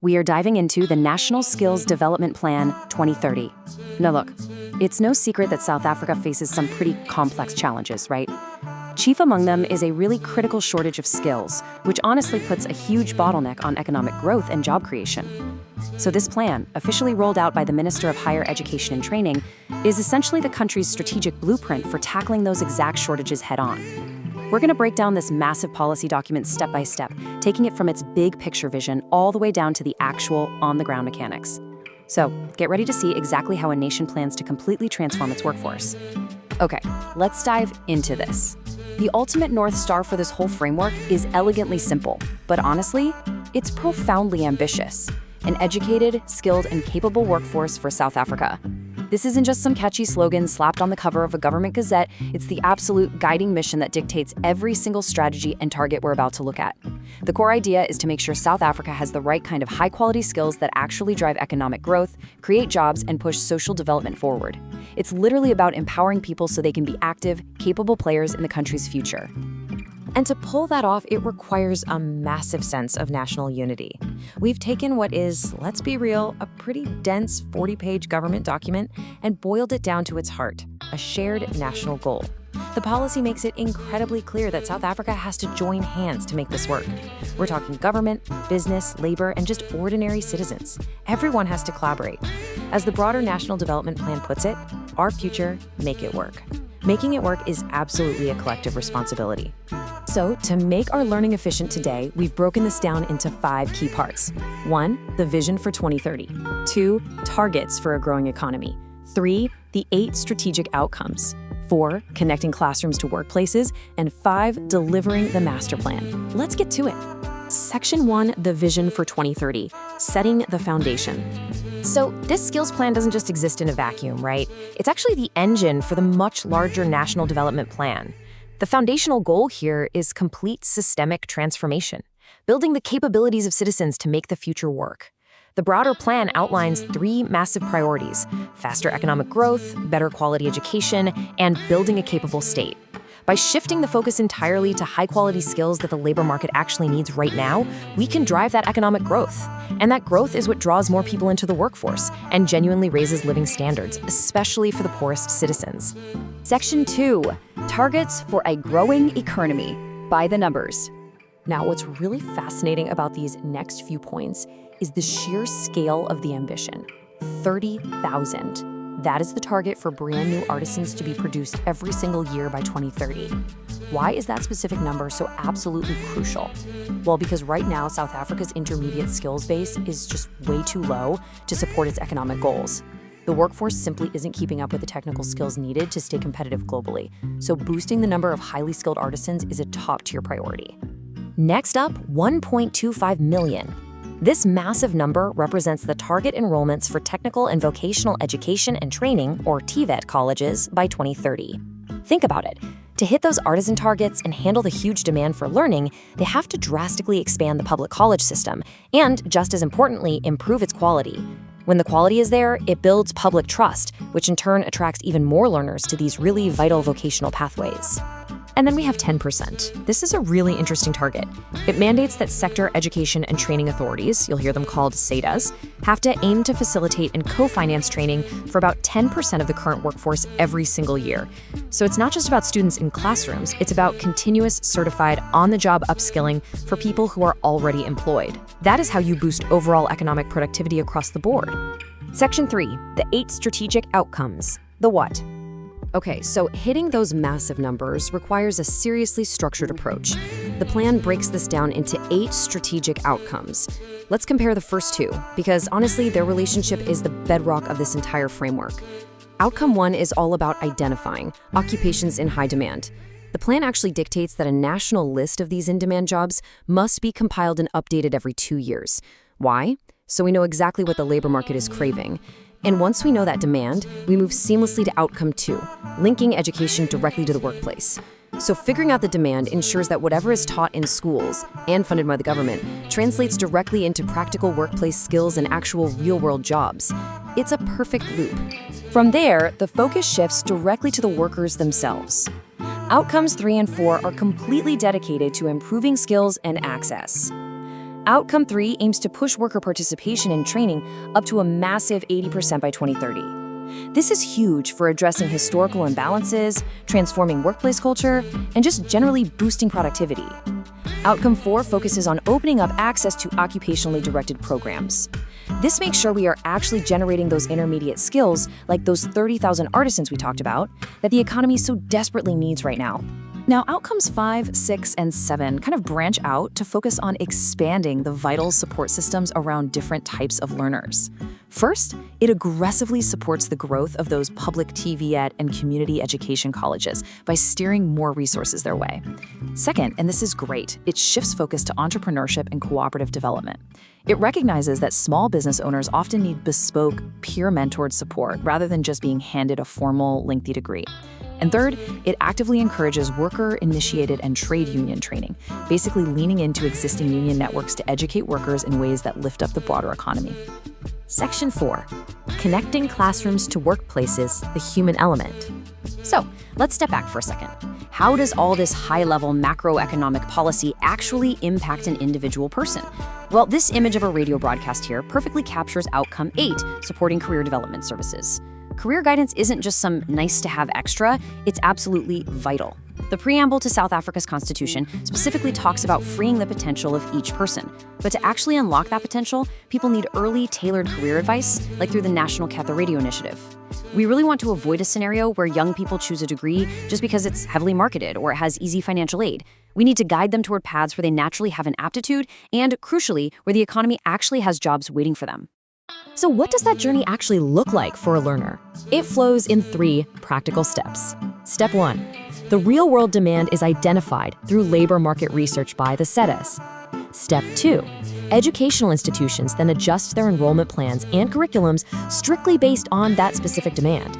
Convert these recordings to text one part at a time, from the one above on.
We are diving into the National Skills Development Plan 2030. Now look, it's no secret that South Africa faces some pretty complex challenges, right? Chief among them is a really critical shortage of skills, which honestly puts a huge bottleneck on economic growth and job creation. So this plan, officially rolled out by the Minister of Higher Education and Training, is essentially the country's strategic blueprint for tackling those exact shortages head-on. We're going to break down this massive policy document step by step, taking it from its big picture vision all the way down to the actual on-the-ground mechanics. So, get ready to see exactly how a nation plans to completely transform its workforce. Okay, let's dive into this. The ultimate North Star for this whole framework is elegantly simple, but honestly, it's profoundly ambitious. An educated, skilled, and capable workforce for South Africa. This isn't just some catchy slogan slapped on the cover of a government gazette, it's the absolute guiding mission that dictates every single strategy and target we're about to look at. The core idea is to make sure South Africa has the right kind of high-quality skills that actually drive economic growth, create jobs, and push social development forward. It's literally about empowering people so they can be active, capable players in the country's future. And to pull that off, it requires a massive sense of national unity. We've taken what is, let's be real, a pretty dense 40-page government document and boiled it down to its heart, a shared national goal. The policy makes it incredibly clear that South Africa has to join hands to make this work. We're talking government, business, labor, and just ordinary citizens. Everyone has to collaborate. As the broader National Development Plan puts it, our future, make it work. Making it work is absolutely a collective responsibility. So, to make our learning efficient today, we've broken this down into 5 key parts. 1, the vision for 2030. 2, targets for a growing economy. 3, the 8 strategic outcomes. 4, connecting classrooms to workplaces. And 5, delivering the master plan. Let's get to it. Section 1, the vision for 2030, setting the foundation. So this skills plan doesn't just exist in a vacuum, right? It's actually the engine for the much larger national development plan. The foundational goal here is complete systemic transformation, building the capabilities of citizens to make the future work. The broader plan outlines 3 massive priorities: faster economic growth, better quality education, and building a capable state. By shifting the focus entirely to high-quality skills that the labor market actually needs right now, we can drive that economic growth. And that growth is what draws more people into the workforce and genuinely raises living standards, especially for the poorest citizens. Section 2, targets for a growing economy, by the numbers. Now, what's really fascinating about these next few points is the sheer scale of the ambition. 30,000. That is the target for brand new artisans to be produced every single year by 2030. Why is that specific number so absolutely crucial? Well, because right now, South Africa's intermediate skills base is just way too low to support its economic goals. The workforce simply isn't keeping up with the technical skills needed to stay competitive globally, so boosting the number of highly skilled artisans is a top-tier priority. Next up, 1.25 million. This massive number represents the target enrollments for technical and vocational education and training, or TVET colleges, by 2030. Think about it. To hit those artisan targets and handle the huge demand for learning, they have to drastically expand the public college system and, just as importantly, improve its quality. When the quality is there, it builds public trust, which in turn attracts even more learners to these really vital vocational pathways. And then we have 10%. This is a really interesting target. It mandates that sector education and training authorities, you'll hear them called SETAs, have to aim to facilitate and co-finance training for about 10% of the current workforce every single year. So it's not just about students in classrooms, it's about continuous certified on-the-job upskilling for people who are already employed. That is how you boost overall economic productivity across the board. Section 3, the 8 strategic outcomes. The what? Okay, so hitting those massive numbers requires a seriously structured approach. The plan breaks this down into 8 strategic outcomes. Let's compare the first 2, because honestly, their relationship is the bedrock of this entire framework. Outcome 1 is all about identifying occupations in high demand. The plan actually dictates that a national list of these in-demand jobs must be compiled and updated every 2 years. Why? So we know exactly what the labor market is craving. And once we know that demand, we move seamlessly to outcome 2, linking education directly to the workplace. So figuring out the demand ensures that whatever is taught in schools and funded by the government translates directly into practical workplace skills and actual real-world jobs. It's a perfect loop. From there, the focus shifts directly to the workers themselves. Outcomes 3 and 4 are completely dedicated to improving skills and access. Outcome 3 aims to push worker participation in training up to a massive 80% by 2030. This is huge for addressing historical imbalances, transforming workplace culture, and just generally boosting productivity. Outcome 4 focuses on opening up access to occupationally directed programs. This makes sure we are actually generating those intermediate skills, like those 30,000 artisans we talked about, that the economy so desperately needs right now. Now, outcomes 5, 6, and 7 kind of branch out to focus on expanding the vital support systems around different types of learners. First, it aggressively supports the growth of those public TVET and community education colleges by steering more resources their way. Second, and this is great, it shifts focus to entrepreneurship and cooperative development. It recognizes that small business owners often need bespoke, peer-mentored support rather than just being handed a formal, lengthy degree. And third, it actively encourages worker-initiated and trade union training, basically leaning into existing union networks to educate workers in ways that lift up the broader economy. Section 4, connecting classrooms to workplaces, the human element. So, let's step back for a second. How does all this high-level macroeconomic policy actually impact an individual person? Well, this image of a radio broadcast here perfectly captures Outcome 8, supporting career development services. Career guidance isn't just some nice-to-have extra, it's absolutely vital. The preamble to South Africa's constitution specifically talks about freeing the potential of each person. But to actually unlock that potential, people need early, tailored career advice, like through the National Ketha Radio Initiative. We really want to avoid a scenario where young people choose a degree just because it's heavily marketed or it has easy financial aid. We need to guide them toward paths where they naturally have an aptitude and, crucially, where the economy actually has jobs waiting for them. So what does that journey actually look like for a learner? It flows in 3 practical steps. Step 1. The real-world demand is identified through labor market research by the SETAs. Step 2. Educational institutions then adjust their enrollment plans and curriculums strictly based on that specific demand.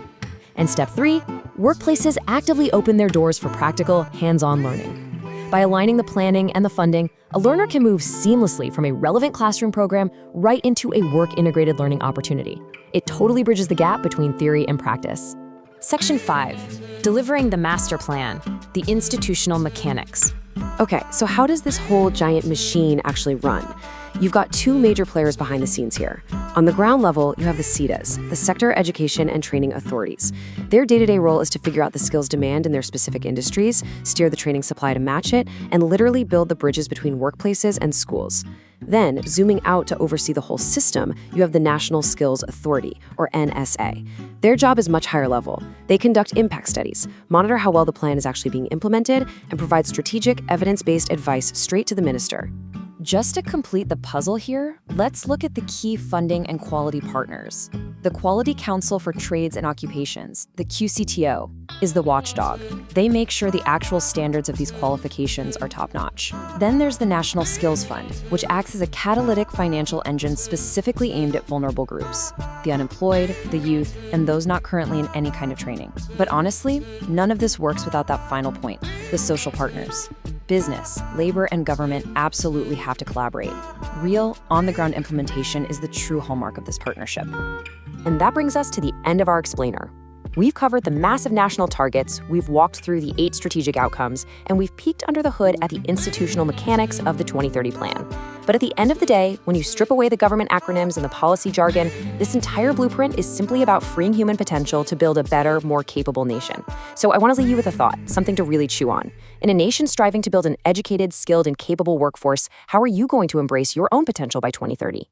And Step 3. Workplaces actively open their doors for practical, hands-on learning. By aligning the planning and the funding, a learner can move seamlessly from a relevant classroom program right into a work-integrated learning opportunity. It totally bridges the gap between theory and practice. Section 5, delivering the master plan, the institutional mechanics. Okay, so how does this whole giant machine actually run? You've got 2 major players behind the scenes here. On the ground level, you have the SETAs, the Sector Education and Training Authorities. Their day-to-day role is to figure out the skills demand in their specific industries, steer the training supply to match it, and literally build the bridges between workplaces and schools. Then, zooming out to oversee the whole system, you have the National Skills Authority, or NSA. Their job is much higher level. They conduct impact studies, monitor how well the plan is actually being implemented, and provide strategic, evidence-based advice straight to the minister. Just to complete the puzzle here, let's look at the key funding and quality partners. The Quality Council for Trades and Occupations, the QCTO, is the watchdog. They make sure the actual standards of these qualifications are top-notch. Then there's the National Skills Fund, which acts as a catalytic financial engine specifically aimed at vulnerable groups, the unemployed, the youth, and those not currently in any kind of training. But honestly, none of this works without that final point, the social partners. Business, labor, and government absolutely have to collaborate. Real, on-the-ground implementation is the true hallmark of this partnership. And that brings us to the end of our explainer. We've covered the massive national targets, we've walked through the 8 strategic outcomes, and we've peeked under the hood at the institutional mechanics of the 2030 plan. But at the end of the day, when you strip away the government acronyms and the policy jargon, this entire blueprint is simply about freeing human potential to build a better, more capable nation. So I want to leave you with a thought, something to really chew on. In a nation striving to build an educated, skilled, and capable workforce, how are you going to embrace your own potential by 2030?